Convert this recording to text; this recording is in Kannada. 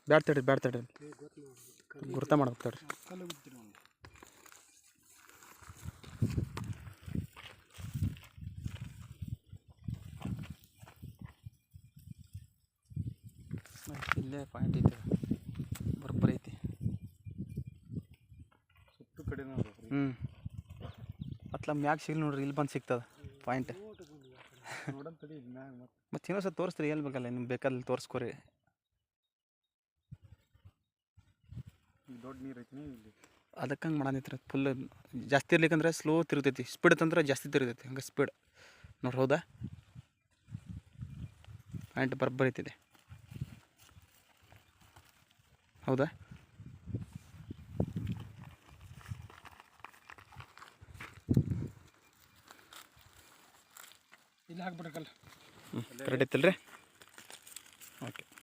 ಬ್ಯಾಡ್ ತಡ್ರಿ ಗುರ್ತ ಮಾಡ್ಬೇಕು ತಡ್ರಿ. ಇಲ್ಲೇ ಪಾಯಿಂಟ್ ಐತೆ, ಬರೋಬ್ಬರಿ ಐತಿ. ಸುತ್ತು ಕಡೆ ಅತ್ಲ ಮ್ಯಾಗ ಸಿಗಲಿ ನೋಡ್ರಿ, ಇಲ್ಲಿ ಬಂದು ಸಿಗ್ತದೆ ಪಾಯಿಂಟ್. ಮತ್ತು ಇನ್ನೊಂದು ತೋರಿಸ್ತೀರಿ, ಎಲ್ಲಿ ಬೇಕಲ್ಲ ನಿಮ್ಗೆ ಬೇಕಾದಲ್ಲಿ ತೋರಿಸ್ಕೊರಿ. ದೊಡ್ಡ ನೀರು ಐತಿ ಇಲ್ಲಿ, ಅದಕ್ಕೆ ಹಂಗೆ ಮಾಡಂದಿತ್ತು. ಫುಲ್ ಜಾಸ್ತಿ ಇರ್ಲಿಕ್ಕಂದ್ರೆ ಸ್ಲೋ ತಿರುಗ್ತೈತಿ, ಸ್ಪೀಡ್ ತಂದ್ರೆ ಜಾಸ್ತಿ ತಿರುಗ್ತೈತಿ. ಹಂಗೆ ಸ್ಪೀಡ್ ನೋಡ್ರಿ. ಹೌದಾ, ಪಾಯಿಂಟ್ ಬರೋಬ್ಬರಿ ಐತಿದೆ. ಹೌದಾ, ಇಲ್ಲಿ ಹಾಕ್ಬಿಡ್ರಕ್ಕಲ್ಲ. ಕರೆಕ್ಟ್ ಐತಿಲ್ರಿ. ಓಕೆ.